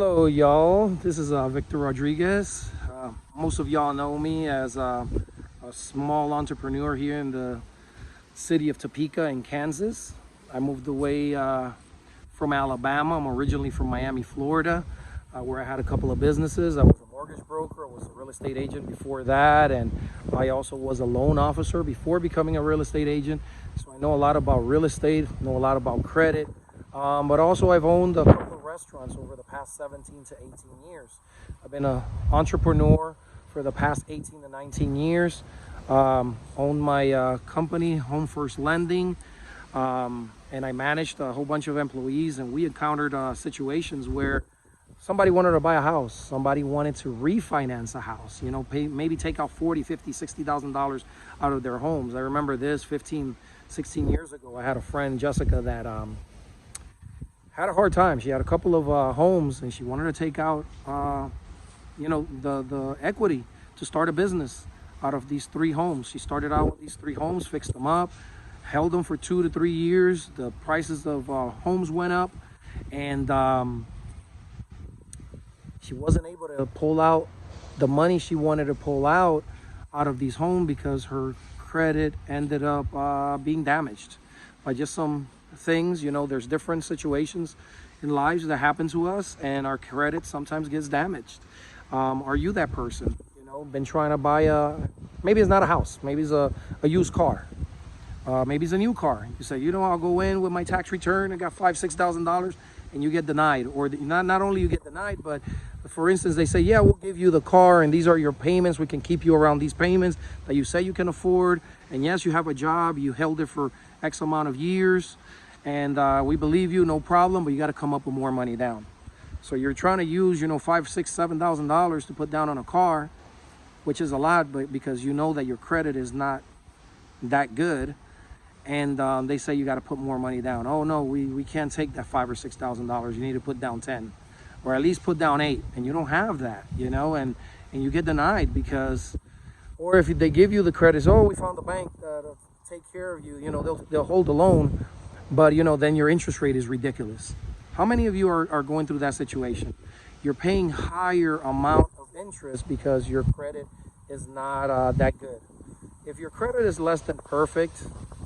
Hello, y'all. This is Victor Rodriguez. Most of y'all know me as a small entrepreneur here in the city of Topeka in Kansas. I moved away from Alabama. I'm originally from Miami, Florida, where I had a couple of businesses. I was a mortgage broker, I was a real estate agent before that, and I also was a loan officer before becoming a real estate agent. So I know a lot about real estate, know a lot about credit, but also I've owned a couple of restaurants over the past 17 to 18 years. I've been an entrepreneur for the past 18 to 19 years. Owned my company, Home First Lending, and I managed a whole bunch of employees, and we encountered situations where somebody wanted to buy a house, somebody wanted to refinance a house, maybe take out 40, 50, $60,000 out of their homes. I remember this 15, 16 years ago. I had a friend, Jessica, that had a hard time. She had a couple of homes, and she wanted to take out the equity to start a business out of these three homes. She started out with these three homes, fixed them up, held them for 2 to 3 years. The prices of homes went up, and she wasn't able to pull out the money she wanted to pull out of these homes because her credit ended up being damaged by just some things. There's different situations in lives that happen to us, and our credit sometimes gets damaged. Are you that person? Been trying to buy maybe it's not a house, maybe it's a used car, maybe it's a new car. You say, I'll go in with my tax return, I got $5,000-$6,000, and you get denied. Or not only you get denied, but for instance, they say, yeah, we'll give you the car, and these are your payments, we can keep you around these payments that you say you can afford, and yes, you have a job, you held it for X amount of years, and we believe you, no problem, but you got to come up with more money down. So you're trying to use $5,000, $6,000, $7,000 to put down on a car, which is a lot, but because you know that your credit is not that good, and they say you got to put more money down. Oh no, we can't take that $5,000 or $6,000. You need to put down 10, or at least put down 8, and you don't have that, and you get denied because, or if they give you the credits, oh, we found the bank that'll take care of you. They'll hold the loan, but then your interest rate is ridiculous. How many of you are going through that situation? You're paying higher amount of interest because your credit is not that good. If your credit is less than perfect,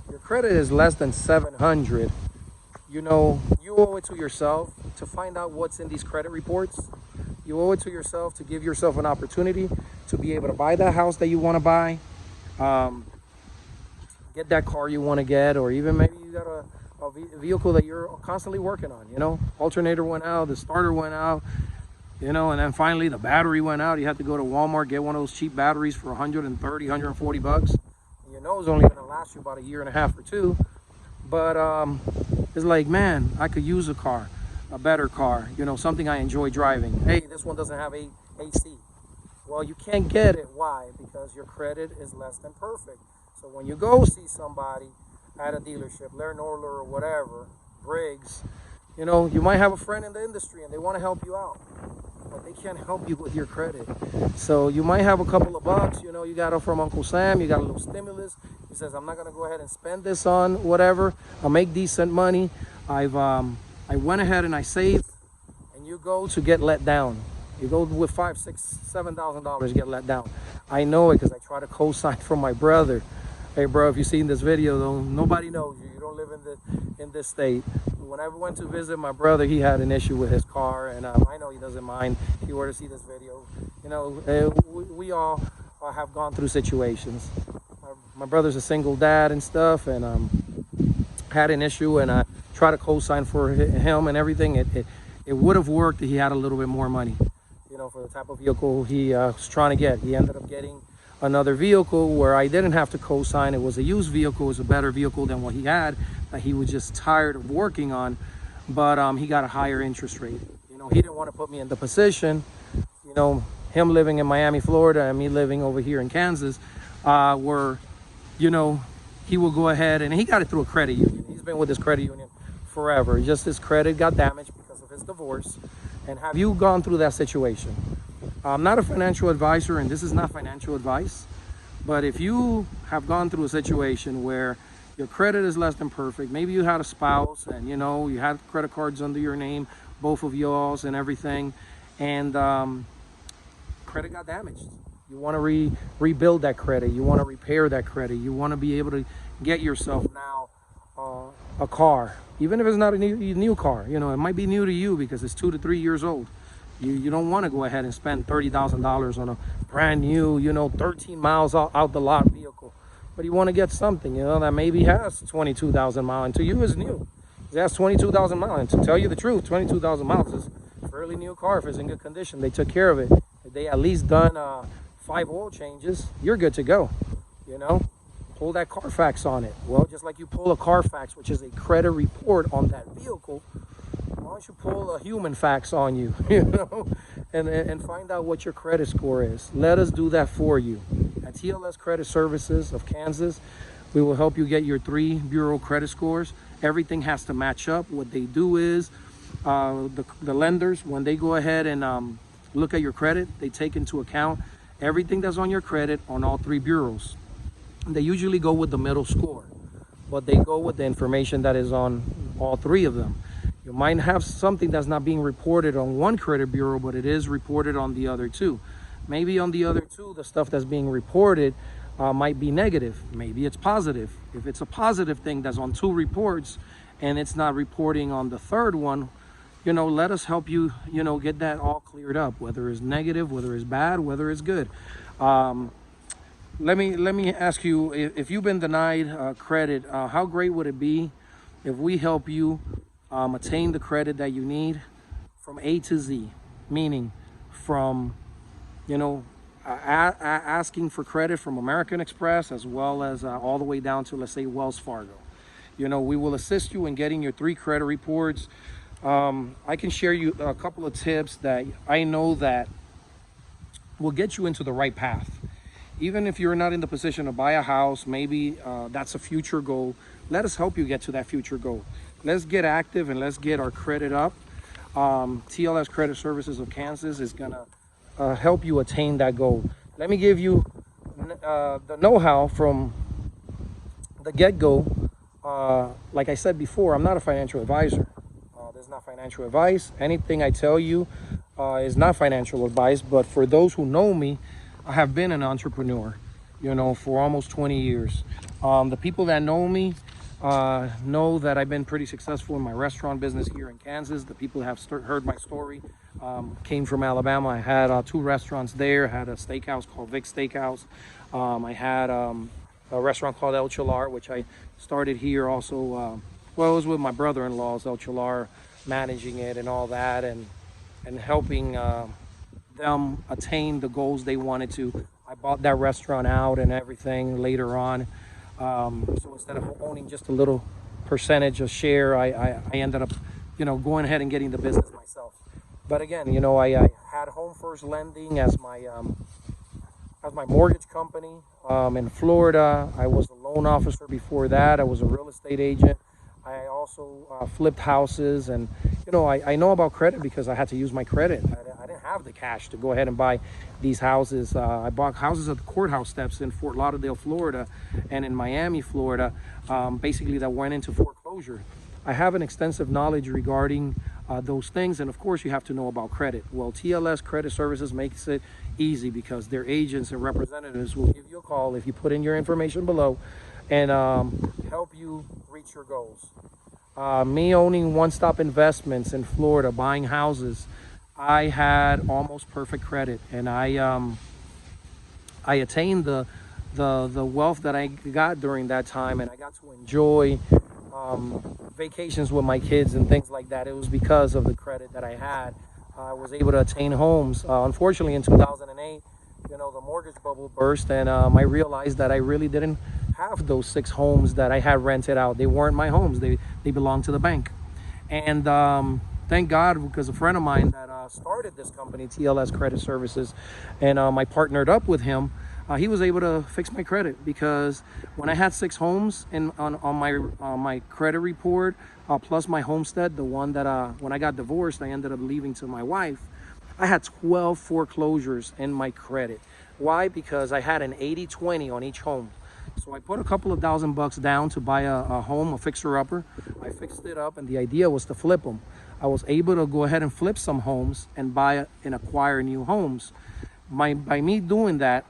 your credit is less than 700, you owe it to yourself to find out what's in these credit reports. You owe it to yourself to give yourself an opportunity to be able to buy that house that you want to buy, get that car you want to get, or even maybe you got a vehicle that you're constantly working on. Alternator went out, the starter went out, and then finally the battery went out. You have to go to Walmart, get one of those cheap batteries for $130, $140. It's only going to last you about a year and a half or two. But it's like, man, I could use a car, a better car, something I enjoy driving. Hey, this one doesn't have AC. Well, you can't get it. Why? Because your credit is less than perfect. So when you go see somebody at a dealership, Lair Norler or whatever, Briggs, you might have a friend in the industry and they want to help you out, but they can't help you with your credit. So you might have a couple of bucks, you got it from Uncle Sam, you got a little stimulus. He says, I'm not going to go ahead and spend this on whatever. I'll make decent money. I went ahead and I saved, and you go to get let down. You go with $5,000, $6,000, $7,000, you get let down. I know it because I try to co-sign from my brother. Hey bro, if you've seen this video, though, nobody knows you. You don't live in this state. When I went to visit my brother, he had an issue with his car, and I know he doesn't mind if you were to see this video. We all have gone through situations. My brother's a single dad and stuff, and had an issue, and I tried to co-sign for him and everything. It would have worked if he had a little bit more money, for the type of vehicle he was trying to get. He ended up getting another vehicle where I didn't have to co-sign. It was a used vehicle. It was a better vehicle than what he had, that he was just tired of working on, but he got a higher interest rate. He didn't want to put me in the position, him living in Miami, Florida, and me living over here in Kansas, where, he will go ahead, and he got it through a credit union. He's been with this credit union forever. Just his credit got damaged because of his divorce. And have you gone through that situation? I'm not a financial advisor, and this is not financial advice, but if you have gone through a situation where your credit is less than perfect, maybe you had a spouse and you had credit cards under your name, both of y'all's and everything, and credit got damaged. You want to rebuild that credit. You want to repair that credit. You want to be able to get yourself now a car, even if it's not a new car. You know, it might be new to you because it's 2 to 3 years old. You don't want to go ahead and spend $30,000 on a brand new, 13 miles out the lot vehicle. But you want to get something, that maybe has 22,000 miles, and to you is new. It has 22,000 miles, and to tell you the truth, 22,000 miles is a fairly new car. If it's in good condition, they took care of it. If they at least done 5 oil changes, you're good to go. Pull that Carfax on it. Well, just like you pull a Carfax, which is a credit report on that vehicle, why don't you pull a human fax on you, and find out what your credit score is. Let us do that for you. At TLS Credit Services of Kansas, we will help you get your 3 bureau credit scores. Everything has to match up. What they do is the lenders, when they go ahead and look at your credit, they take into account everything that's on your credit on all 3 bureaus. They usually go with the middle score, but they go with the information that is on all 3 of them. You might have something that's not being reported on one credit bureau, but it is reported on the other 2. Maybe on the other 2, the stuff that's being reported might be negative. Maybe it's positive. If it's a positive thing that's on 2 reports and it's not reporting on the 3rd one, let us help you, get that all cleared up, whether it's negative, whether it's bad, whether it's good. Let me ask you, if you've been denied credit, how great would it be if we help you attain the credit that you need from A to Z, meaning from, asking for credit from American Express as well as all the way down to, let's say, Wells Fargo. We will assist you in getting your 3 credit reports. I can share you a couple of tips that I know that will get you into the right path. Even if you're not in the position to buy a house, maybe that's a future goal. Let us help you get to that future goal. Let's get active and let's get our credit up. TLS Credit Services of Kansas is gonna help you attain that goal. Let me give you the know-how from the get-go. Like I said before, I'm not a financial advisor. There's not financial advice. Anything I tell you is not financial advice, but for those who know me, I have been an entrepreneur, for almost 20 years. The people that know me know that I've been pretty successful in my restaurant business here in Kansas. The people who have heard my story came from Alabama. I had 2 restaurants there. I had a steakhouse called Vic Steakhouse. I had a restaurant called El Chalar, which I started here also. It was with my brother-in-law's El Chalar, managing it and all that, and helping them attain the goals they wanted to. I bought that restaurant out and everything later on. So instead of owning just a little percentage of share, I ended up, going ahead and getting the business myself. But again, I had Home First Lending as my mortgage company in Florida. I was a loan officer before that. I was a real estate agent. I also flipped houses, and I know about credit because I had to use my credit. I didn't have the cash to go ahead and buy these houses. I bought houses at the courthouse steps in Fort Lauderdale, Florida, and in Miami, Florida, basically that went into foreclosure. I have an extensive knowledge regarding those things, and of course you have to know about credit. Well, TLS Credit Services makes it easy because their agents and representatives will give you a call if you put in your information below and help you reach your goals. Me owning One Stop Investments in Florida, buying houses, I had almost perfect credit, and I attained the wealth that I got during that time, and I got to enjoy vacations with my kids and things like that. It was because of the credit that I had. I was able to attain homes. Unfortunately, in 2008, the mortgage bubble burst, and I realized that I really didn't have those 6 homes that I had rented out. They weren't my homes. They belonged to the bank. And thank God, because a friend of mine that started this company, TLS Credit Services, and I partnered up with him. He was able to fix my credit, because when I had 6 homes on my credit report, plus my homestead, the one that when I got divorced, I ended up leaving to my wife, I had 12 foreclosures in my credit. Why? Because I had an 80-20 on each home. So I put a couple of $1,000 down to buy a home, a fixer-upper. I fixed it up, and the idea was to flip them. I was able to go ahead and flip some homes and buy and acquire new homes. By me doing that,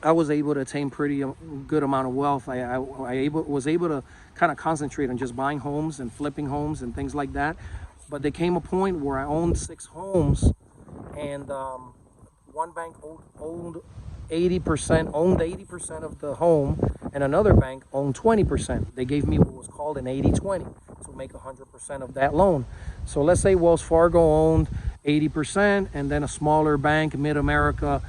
I was able to attain pretty good amount of wealth. Was able to kind of concentrate on just buying homes and flipping homes and things like that. But there came a point where I owned 6 homes, and one bank owned 80% of the home, and another bank owned 20%. They gave me what was called an 80-20 to make 100% of that loan. So let's say Wells Fargo owned 80%, and then a smaller bank, Mid-America,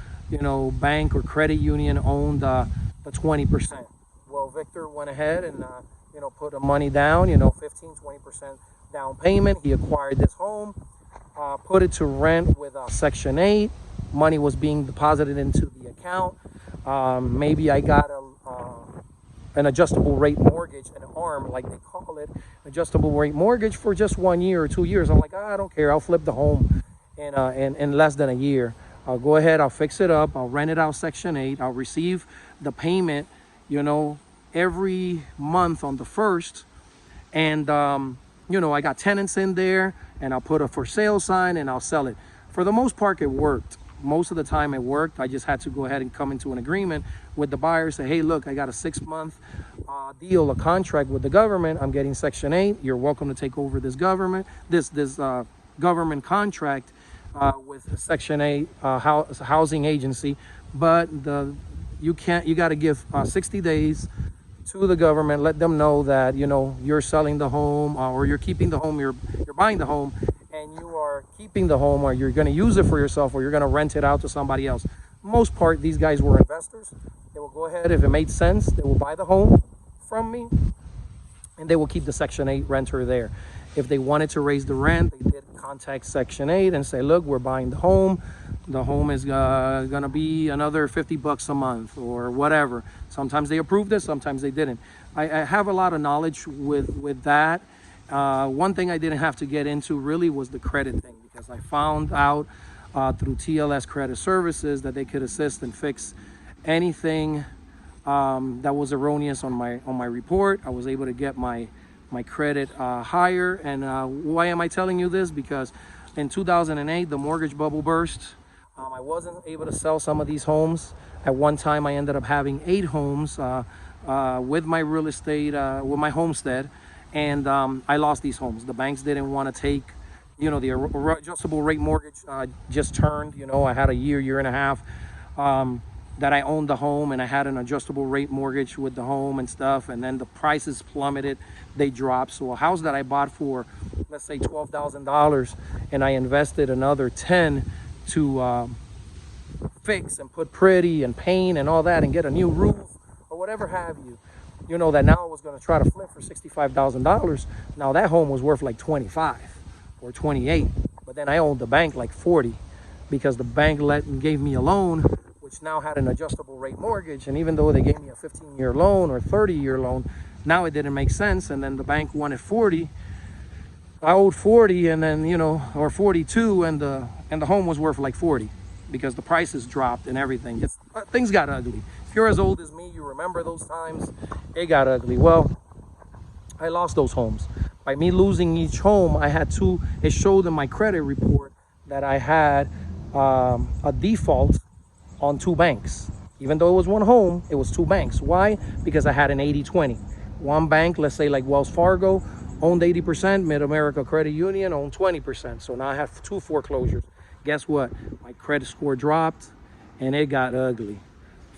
bank or credit union owned the 20%. Well, Victor went ahead and put the money down, 15-20% down payment. He acquired this home, put it to rent with Section 8. Money was being deposited into the account. Maybe I got an adjustable rate mortgage, an ARM, like they call it, adjustable rate mortgage for just 1 year or 2 years. I'm like, I don't care. I'll flip the home in less than a year. I'll go ahead. I'll fix it up. I'll rent it out Section 8. I'll receive the payment, every month on the 1st. And, I got tenants in there, and I'll put a for sale sign and I'll sell it. For the most part, it worked. Most of the time it worked. I just had to go ahead and come into an agreement with the buyer, say, hey, look, I got a 6-month deal, a contract with the government. I'm getting Section 8. You're welcome to take over this government contract with the Section 8 housing agency. But you got to give 60 days to the government. Let them know that, you're selling the home, or you're keeping the home, you're buying the home, and you are keeping the home, or you're going to use it for yourself, or you're going to rent it out to somebody else. Most part, these guys were investors. They will go ahead, if it made sense, they will buy the home from me, and they will keep the Section 8 renter there. If they wanted to raise the rent, they did contact Section 8 and say, look, we're buying the home. The home is going to be another $50 a month or whatever. Sometimes they approved it, sometimes they didn't. I have a lot of knowledge with that. One thing I didn't have to get into really was the credit thing, because I found out through TLS Credit Services that they could assist and fix anything that was erroneous on my report. I was able to get my credit higher. And why am I telling you this? Because in 2008, the mortgage bubble burst. I wasn't able to sell some of these homes. At one time, I ended up having 8 homes with my real estate, with my homestead, and I lost these homes. The banks didn't want to take, the adjustable rate mortgage just turned. I had a year and a half that I owned the home, and I had an adjustable rate mortgage with the home and stuff, and then the prices plummeted. They dropped. So a house that I bought for, let's say $12,000, and I invested another 10 to fix and put pretty and paint and all that and get a new roof or whatever have you, that now I was going to try to flip for $65,000. Now that home was worth like 25 or 28, but then I owed the bank like 40, because the bank gave me a loan which now had an adjustable rate mortgage, and even though they gave me a 15-year loan or 30-year loan, now it didn't make sense. And then the bank wanted 40. I owed 40, and then or 42, and the home was worth like 40, because the prices dropped and everything. Things got ugly. If you're as old as me, you remember those times. It got ugly. Well, I lost those homes. By me losing each home, it showed in my credit report that I had a default on 2 banks. Even though it was one home, it was 2 banks. Why? Because I had an 80-20. One bank, let's say like Wells Fargo, owned 80%, Mid-America Credit Union owned 20%. So now I have 2 foreclosures. Guess what? My credit score dropped, and it got ugly.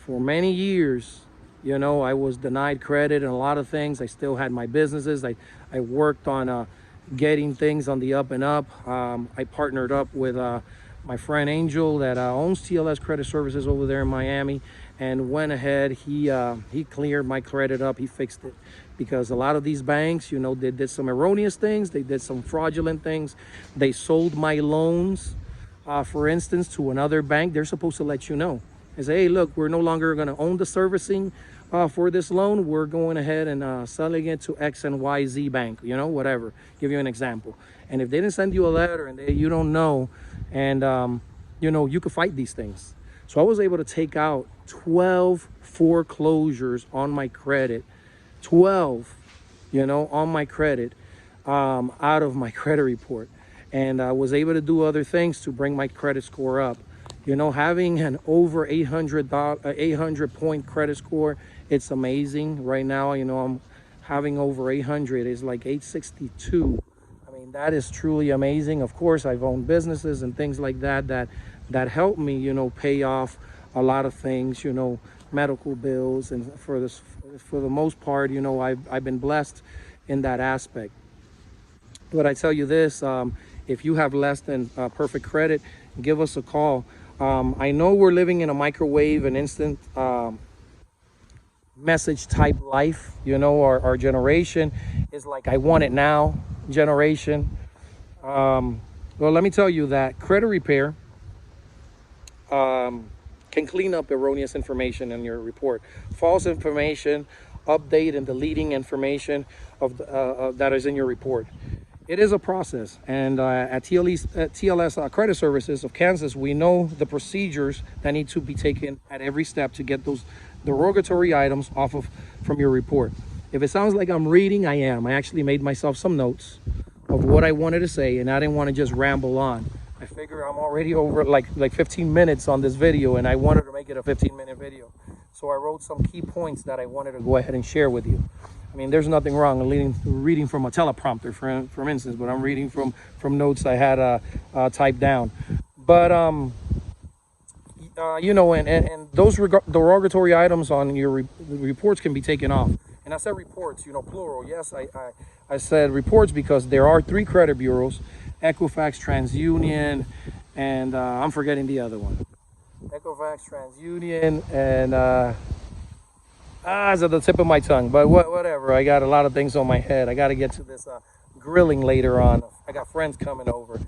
For many years, I was denied credit and a lot of things. I still had my businesses. I worked on getting things on the up and up. I partnered up with my friend Angel that owns TLS Credit Services over there in Miami, and went ahead. He cleared my credit up. He fixed it, because a lot of these banks, they did some erroneous things. They did some fraudulent things. They sold my loans, for instance, to another bank. They're supposed to let you know. They say, hey, look, we're no longer going to own the servicing for this loan. We're going ahead and selling it to X and YZ bank, whatever. Give you an example. And if they didn't send you a letter and you don't know, and you could fight these things. So I was able to take out 12 foreclosures on my credit. 12, on my credit. out of my credit report, and I was able to do other things to bring my credit score up. You know, having an over 800 point credit score, it's amazing. Right now, you know, I'm having over 800. It's like 862. I mean, that is truly amazing. Of course, I've owned businesses and things like that help me, you know, pay off a lot of things, you know, medical bills, and for the most part, you know, I've been blessed in that aspect. But I tell you this, if you have less than perfect credit, give us a call. I know we're living in a microwave and instant message type life. You know, our generation is like, I want it now generation. Well, let me tell you that credit repair can clean up erroneous information in your report, false information, update and deleting information that is in your report. It is a process, and at TLS Credit Services of Kansas, we know the procedures that need to be taken at every step to get those derogatory items from your report. If it sounds like I'm reading, I am. I actually made myself some notes of what I wanted to say, and I didn't want to just ramble on. I figure I'm already over like 15 minutes on this video, and I wanted to make it a 15-minute video. So I wrote some key points that I wanted to go ahead and share with you. I mean, there's nothing wrong with reading from a teleprompter, for instance, but I'm reading from notes I had typed down. But, you know, and those derogatory items on your reports can be taken off. And I said reports, you know, plural. Yes, I said reports because there are 3 credit bureaus, Equifax, TransUnion, and I'm forgetting the other one. Equifax, TransUnion, and it's at the tip of my tongue, but whatever. I got a lot of things on my head. I got to get to this grilling later on. I got friends coming over.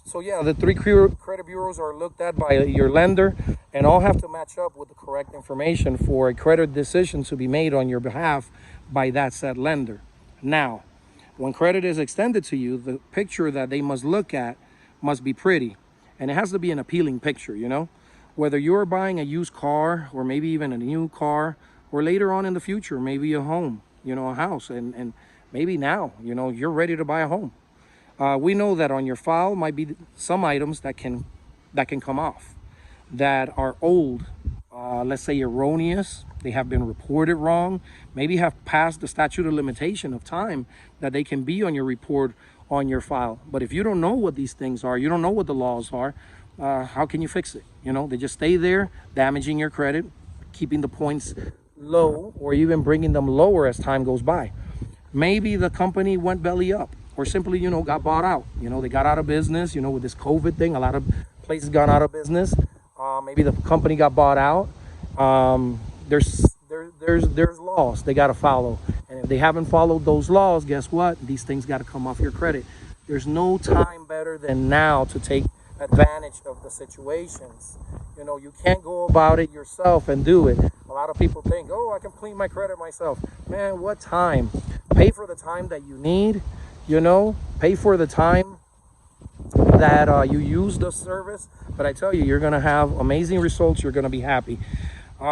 So yeah, the 3 credit bureaus are looked at by your lender, and all have to match up with the correct information for a credit decision to be made on your behalf by that said lender. Now, when credit is extended to you, the picture that they must look at must be pretty, and it has to be an appealing picture, you know? Whether you're buying a used car, or maybe even a new car, or later on in the future, maybe a home, you know, a house, and maybe now, you know, you're ready to buy a home. We know that on your file might be some items that can come off, that are old, let's say erroneous, they have been reported wrong, maybe have passed the statute of limitation of time that they can be on your report on your file. But if you don't know what these things are, you don't know what the laws are, how can you fix it? You know, they just stay there, damaging your credit, keeping the points low, or even bringing them lower as time goes by. Maybe the company went belly up, or simply, you know, got bought out. You know, they got out of business. You know, with this COVID thing, a lot of places got out of business. Maybe the company got bought out. There's laws they got to follow, and if they haven't followed those laws, guess what? These things got to come off your credit. There's no time better than now to take advantage of the situations. You know, you can't go about it yourself and do it. A lot of people think, oh, I can clean my credit myself. Man, what time? Pay for the time that you need. You know, pay for the time that you use the service. But I tell you, you're going to have amazing results. You're going to be happy. You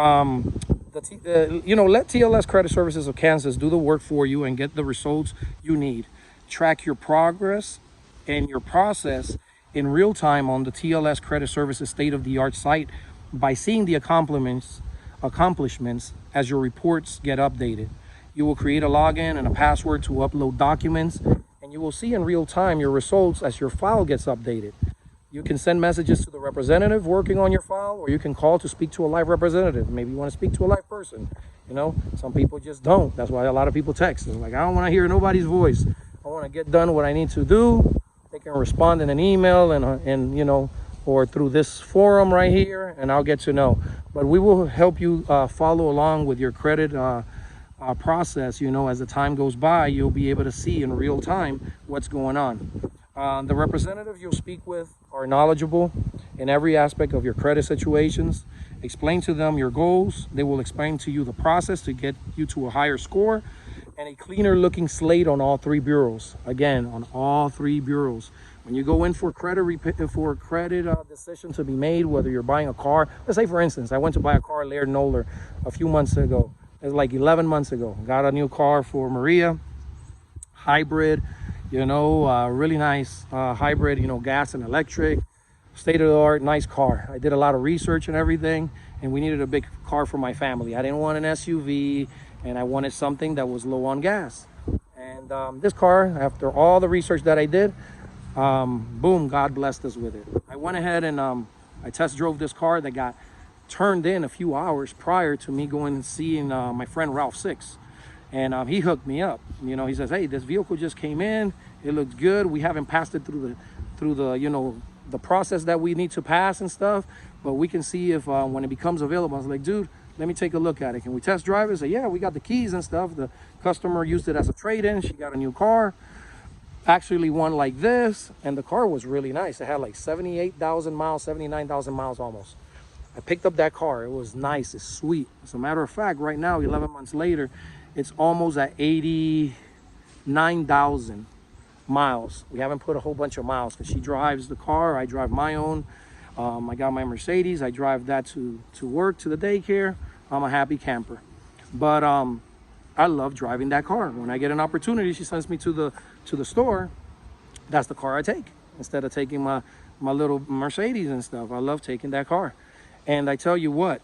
know, let TLS Credit Services of Kansas do the work for you and get the results you need. Track your progress and your process in real time on the TLS Credit Services state-of-the-art site by seeing the accomplishments as your reports get updated. You will create a login and a password to upload documents, and you will see in real time your results as your file gets updated. You can send messages to the representative working on your file, or you can call to speak to a live representative. Maybe you want to speak to a live person. You know, some people just don't. That's why a lot of people text. It's like, I don't want to hear nobody's voice. I want to get done what I need to do. They can respond in an email and you know, or through this forum right here, and I'll get to know. But we will help you follow along with your credit process. You know, as the time goes by, you'll be able to see in real time what's going on. The representatives you'll speak with are knowledgeable in every aspect of your credit situations. Explain to them your goals. They will explain to you the process to get you to a higher score and a cleaner looking slate on all 3 bureaus. Again, on all 3 bureaus. When you go in for credit decision to be made, whether you're buying a car, let's say for instance, I went to buy a car, Laird Noller, a few months ago. It was like 11 months ago. Got a new car for Maria. hybrid, you know, really nice hybrid, you know, gas and electric, state of the art, nice car. I did a lot of research and everything, and we needed a big car for my family. I didn't want an SUV, and I wanted something that was low on gas. And this car, after all the research that I did, boom, God blessed us with it. I went ahead and I test drove this car that got turned in a few hours prior to me going and seeing my friend Ralph Six. And he hooked me up. You know, he says, hey, this vehicle just came in. It looks good. We haven't passed it through the you know, the process that we need to pass and stuff, but we can see if when it becomes available. I was like, dude, let me take a look at it. Can we test drive it? So yeah, we got the keys and stuff. The customer used it as a trade-in. She got a new car, actually one like this, and the car was really nice. It had like 78,000 miles, 79,000 miles almost. I picked up that car. It was nice. It's sweet. As a matter of fact, right now, 11 months later, it's almost at 89,000 miles. We haven't put a whole bunch of miles because she drives the car. I drive my own. I got my Mercedes. I drive that to work, to the daycare. I'm a happy camper. But I love driving that car. When I get an opportunity, she sends me to the store. That's the car I take instead of taking my little Mercedes and stuff. I love taking that car. And I tell you what,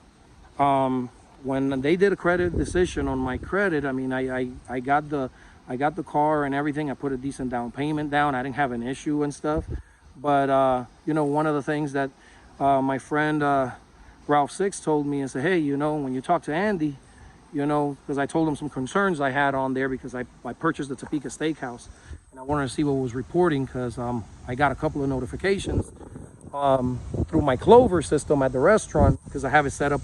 when they did a credit decision on my credit, I mean, I got the car and everything. I put a decent down payment down. I didn't have an issue and stuff. But you know, one of the things that my friend Ralph Six told me and said, hey, you know, when you talk to Andy, you know, because I told him some concerns I had on there because I purchased the Topeka Steakhouse and I wanted to see what was reporting because I got a couple of notifications through my Clover system at the restaurant because I have it set up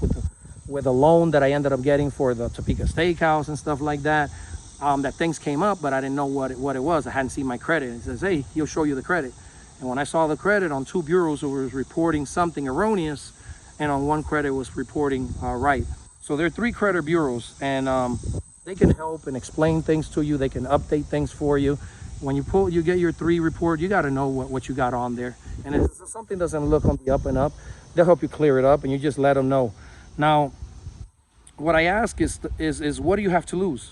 with a loan that I ended up getting for the Topeka Steakhouse and stuff like that. That things came up, but I didn't know what it was. I hadn't seen my credit. It says, hey, he'll show you the credit. And when I saw the credit on two bureaus, it was reporting something erroneous, and on one credit was reporting right. So there are 3 credit bureaus, and they can help and explain things to you. They can update things for you. When you get your 3 report, you got to know what you got on there. And if something doesn't look on the up and up, they'll help you clear it up, and you just let them know. Now, what I ask is what do you have to lose?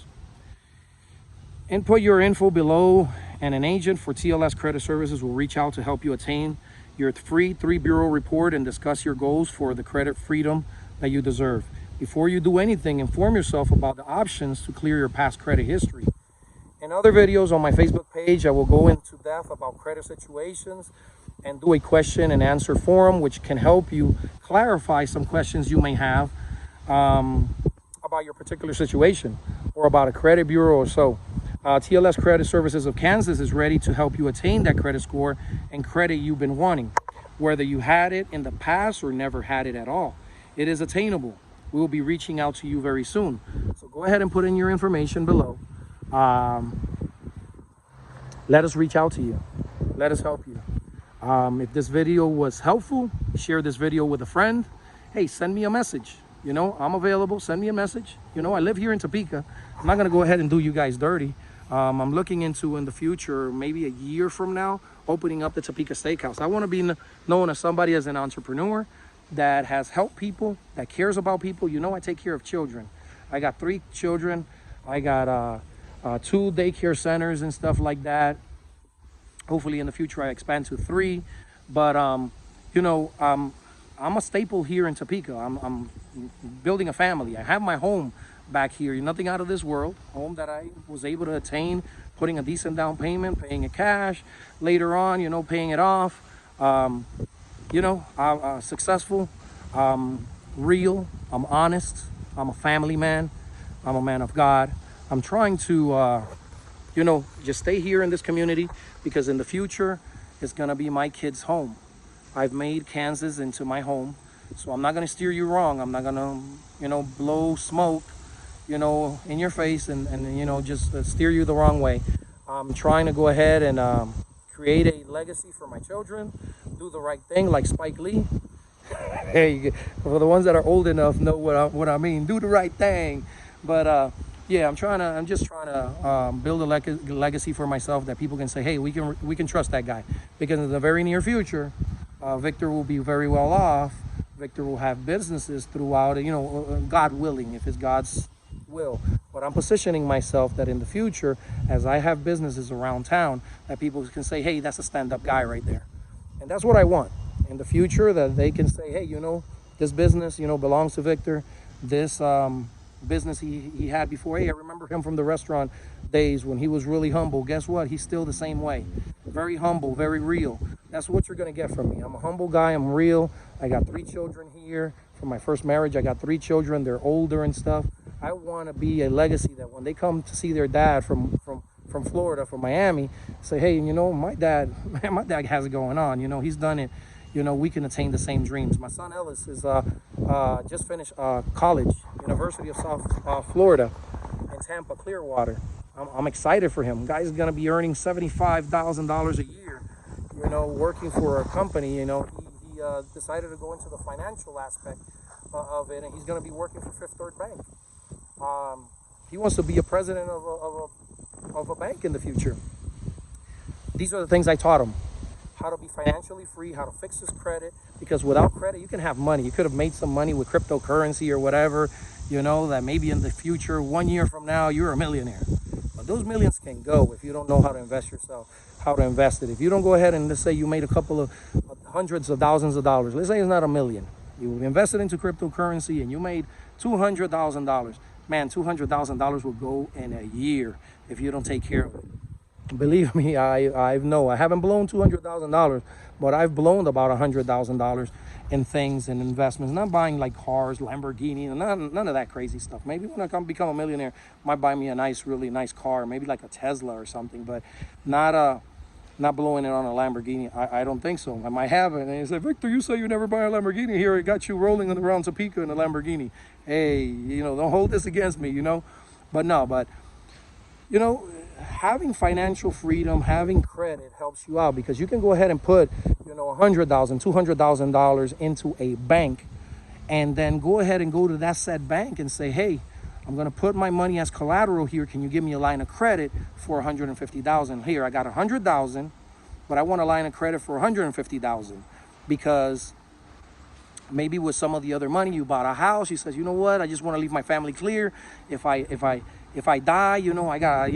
Input your info below, and an agent for TLS Credit Services will reach out to help you attain your free 3-bureau report and discuss your goals for the credit freedom that you deserve. Before you do anything, inform yourself about the options to clear your past credit history. In other videos on my Facebook page, I will go into depth about credit situations and do a question and answer forum, which can help you clarify some questions you may have about your particular situation or about a credit bureau or so. TLS Credit Services of Kansas is ready to help you attain that credit score and credit you've been wanting, whether you had it in the past or never had it at all. It is attainable. We will be reaching out to you very soon. So go ahead and put in your information below. Let us reach out to you. Let us help you. If this video was helpful, share this video with a friend. Hey, send me a message. You know, I'm available. Send me a message. You know, I live here in Topeka. I'm not going to go ahead and do you guys dirty. I'm looking into in the future, maybe a year from now, opening up the Topeka Steakhouse. I want to be known as somebody as an entrepreneur that has helped people, that cares about people. You know, I take care of children. I got 3 children. I got 2 daycare centers and stuff like that. Hopefully in the future I expand to 3. But you know, I'm a staple here in Topeka. I'm building a family. I have my home back here, nothing out of this world, home that I was able to attain, putting a decent down payment, paying it cash, later on, you know, paying it off. You know, I'm successful, real, I'm honest, I'm a family man, I'm a man of God. I'm trying to, you know, just stay here in this community because in the future, it's gonna be my kids' home. I've made Kansas into my home, so I'm not gonna steer you wrong. I'm not gonna, you know, blow smoke, you know, in your face and you know, just steer you the wrong way. I'm trying to go ahead and create a legacy for my children, do the right thing like Spike Lee. Hey, for the ones that are old enough know what I mean, do the right thing. But yeah, I'm just trying to build a legacy for myself that people can say, hey, we can trust that guy, because in the very near future, Victor will be very well off. Victor will have businesses throughout, you know, God willing, if it's God's will. But I'm positioning myself that in the future, as I have businesses around town, that people can say, hey, that's a stand-up guy right there. And that's what I want in the future, that they can say, hey, this business, belongs to Victor. This business he had before, hey, I remember him from the restaurant days when he was really humble. Guess what? He's still the same way. Very humble, very real. That's what you're going to get from me. I'm a humble guy. I'm real. I got 3 children here. From my first marriage, I got 3 children. They're older and stuff. I want to be a legacy that when they come to see their dad from Florida, from Miami, say, hey, my dad has it going on. He's done it. We can attain the same dreams. My son Ellis is just finished college, University of South Florida in Tampa, Clearwater. I'm excited for him. Guy's going to be earning $75,000 a year, working for a company. He decided to go into the financial aspect of it, and he's going to be working for Fifth Third Bank. He wants to be a president of a bank in the future. These are the things I taught him. How to be financially free, how to fix his credit, because without credit, you can have money. You could have made some money with cryptocurrency or whatever, that maybe in the future, 1 year from now, you're a millionaire. But those millions can go if you don't know how to invest yourself, how to invest it. If you don't go ahead and let's say you made a couple of hundreds of thousands of dollars, let's say it's not a million. You invested into cryptocurrency and you made $200,000. Man, $200,000 will go in a year if you don't take care of it. Believe me, I know. I haven't blown $200,000, but I've blown about $100,000 in things and investments. Not buying like cars, Lamborghini, and none of that crazy stuff. Maybe when I become a millionaire, I might buy me a really nice car, maybe like a Tesla or something, but not blowing it on a Lamborghini. I don't think so. I might have it. And he said, Victor, you say you never buy a Lamborghini. Here, it got you rolling around Topeka in a Lamborghini. Hey, don't hold this against me, But no, having financial freedom, having credit helps you out, because you can go ahead and put, $100,000, $200,000 into a bank, and then go ahead and go to that said bank and say, hey, I'm going to put my money as collateral here. Can you give me a line of credit for $150,000? Here, I got $100,000, but I want a line of credit for $150,000, because maybe with some of the other money you bought a house. He says, you know what? I just want to leave my family clear. If I die, I got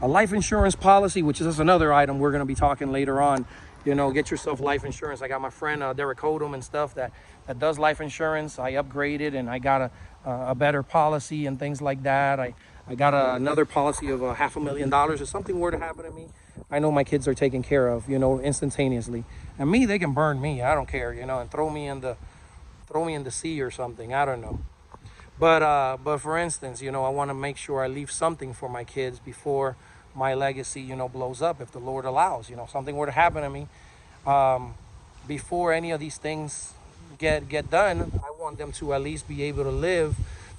a life insurance policy, which is another item we're going to be talking later on. Get yourself life insurance. I got my friend Derek Odom and stuff that does life insurance. I upgraded and I got a better policy and things like that. I got another policy of $500,000. If something were to happen to me, I know my kids are taken care of, instantaneously. And me, they can burn me. I don't care, and throw me in the sea or something. I don't know. But for instance, I want to make sure I leave something for my kids before my legacy, blows up, if the Lord allows. Something were to happen to me, before any of these things get done, I want them to at least be able to live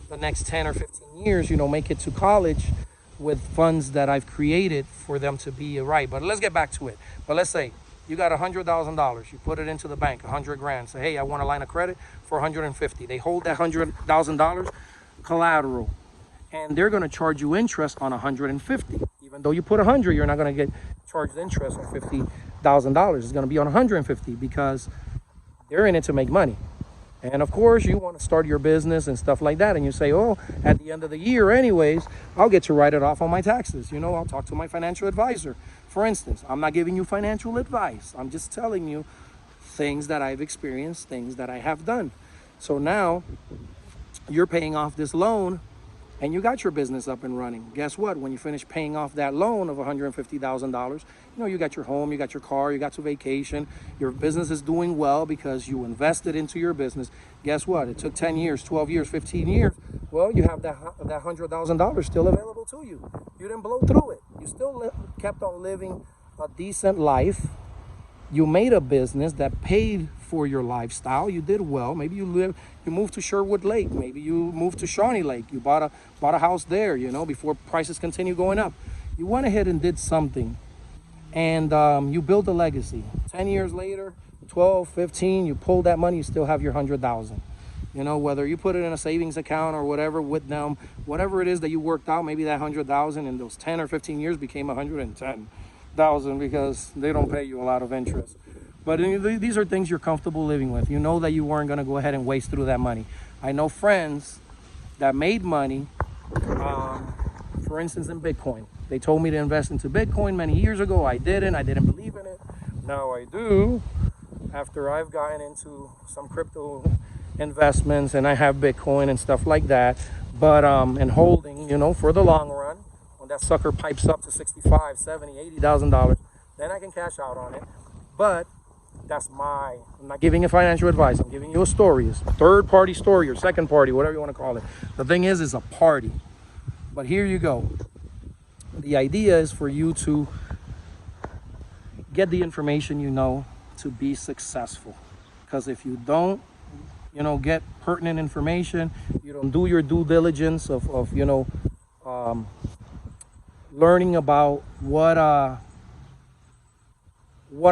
the next 10 or 15 years, make it to college with funds that I've created for them to be right. But let's get back to it. But let's say you got $100,000, you put it into the bank, 100 grand. Say, hey, I want a line of credit for 150. They hold that $100,000 collateral, and they're going to charge you interest on 150. Even though you put 100, you're not going to get charged interest on $50,000. It's going to be on 150, because they're in it to make money. And of course, you want to start your business and stuff like that, and you say, oh, at the end of the year anyways, I'll get to write it off on my taxes. I'll talk to my financial advisor. For instance, I'm not giving you financial advice. I'm just telling you things that I've experienced, things that I have done. So now you're paying off this loan and you got your business up and running. Guess what? When you finish paying off that loan of $150,000, you got your home, you got your car, you got to vacation, your business is doing well because you invested into your business. Guess what? It took 10 years, 12 years, 15 years. Well, you have that $100,000 still available to you. You didn't blow through it. You still kept on living a decent life. You made a business that paid for your lifestyle. You did well. Maybe you moved to Sherwood Lake. Maybe you moved to Shawnee Lake. You bought a house there, before prices continue going up. You went ahead and did something, and you built a legacy. 10 years later, 12, 15, you pulled that money, you still have your 100,000. Whether you put it in a savings account or whatever with them, whatever it is that you worked out, maybe that 100,000 in those 10 or 15 years became 110,000, because they don't pay you a lot of interest. But these are things you're comfortable living with. You know that you weren't going to go ahead and waste through that money. I know friends that made money For instance, in Bitcoin. They told me to invest into Bitcoin many years ago. I didn't believe in it. Now I do, after I've gotten into some crypto investments and I have Bitcoin and stuff like that. But and holding, you know, for the long run, when that sucker pipes up to 65, 70, $80,000, then I can cash out on it. But I'm not giving you financial advice. I'm giving you a story. It's a third party story or second party, whatever you want to call it. The thing is, it's a party. But here you go. The idea is for you to get the information you know to be successful. Because if you don't, you know, get pertinent information, you don't do your due diligence of you know, learning about what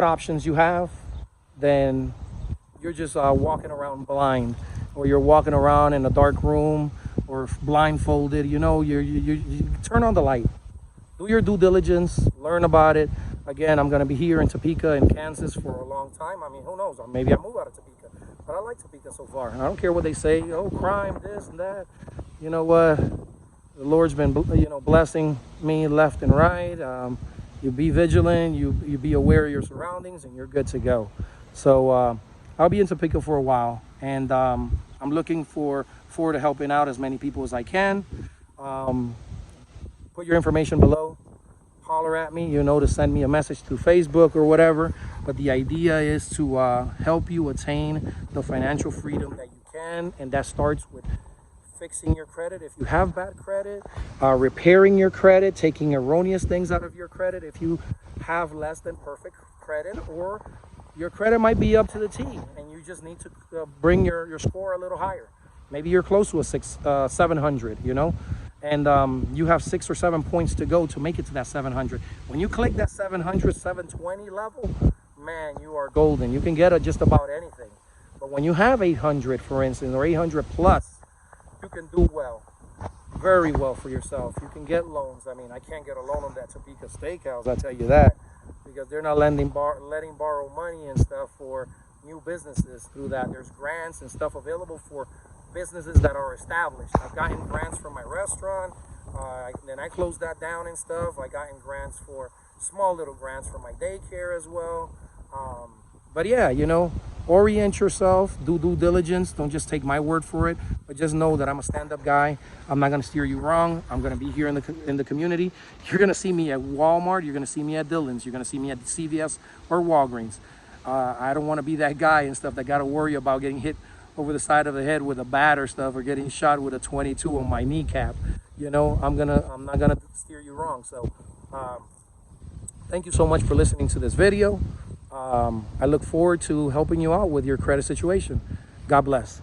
options you have, then you're just walking around blind, or you're walking around in a dark room or blindfolded. You know, you turn on the light, do your due diligence, learn about it. Again, I'm going to be here in Topeka in Kansas for a long time. I mean, who knows, maybe I move out of Topeka, but I like Topeka so far. I don't care what they say, oh, crime, this and that. You know what, the Lord's been, you know, blessing me left and right. You be vigilant, you be aware of your surroundings, and you're good to go. So I'll be in Topeka for a while, and I'm looking forward to helping out as many people as I can. Put your information below, holler at me, you know, to send me a message through Facebook or whatever. But the idea is to help you attain the financial freedom that you can, and that starts with fixing your credit if you have bad credit, repairing your credit, taking erroneous things out of your credit if you have less than perfect credit, or your credit might be up to the T and you just need to bring your score a little higher. Maybe you're close to a 700, you know, and you have 6 or 7 points to go to make it to that 700. When you click that 700, 720 level, man, you are golden. You can get just about anything. But when you have 800, for instance, or 800 plus, you can do well, very well for yourself. You can get loans. I mean, I can't get a loan on that Topeka Steakhouse, I'll tell you that, because they're not letting borrow money and stuff for new businesses through that. There's grants and stuff available for businesses that are established. I've gotten grants for my restaurant, then I closed that down and stuff. I gotten grants for small little grants for my daycare as well. But yeah, you know, orient yourself, do due diligence. Don't just take my word for it, but just know that I'm a stand-up guy. I'm not going to steer you wrong. I'm going to be here in the community. You're going to see me at Walmart. You're going to see me at Dillon's. You're going to see me at CVS or Walgreens. I don't want to be that guy and stuff that got to worry about getting hit over the side of the head with a bat or stuff, or getting shot with a 22 on my kneecap. You know, I'm not gonna steer you wrong. So thank you so much for listening to this video. I look forward to helping you out with your credit situation. God bless.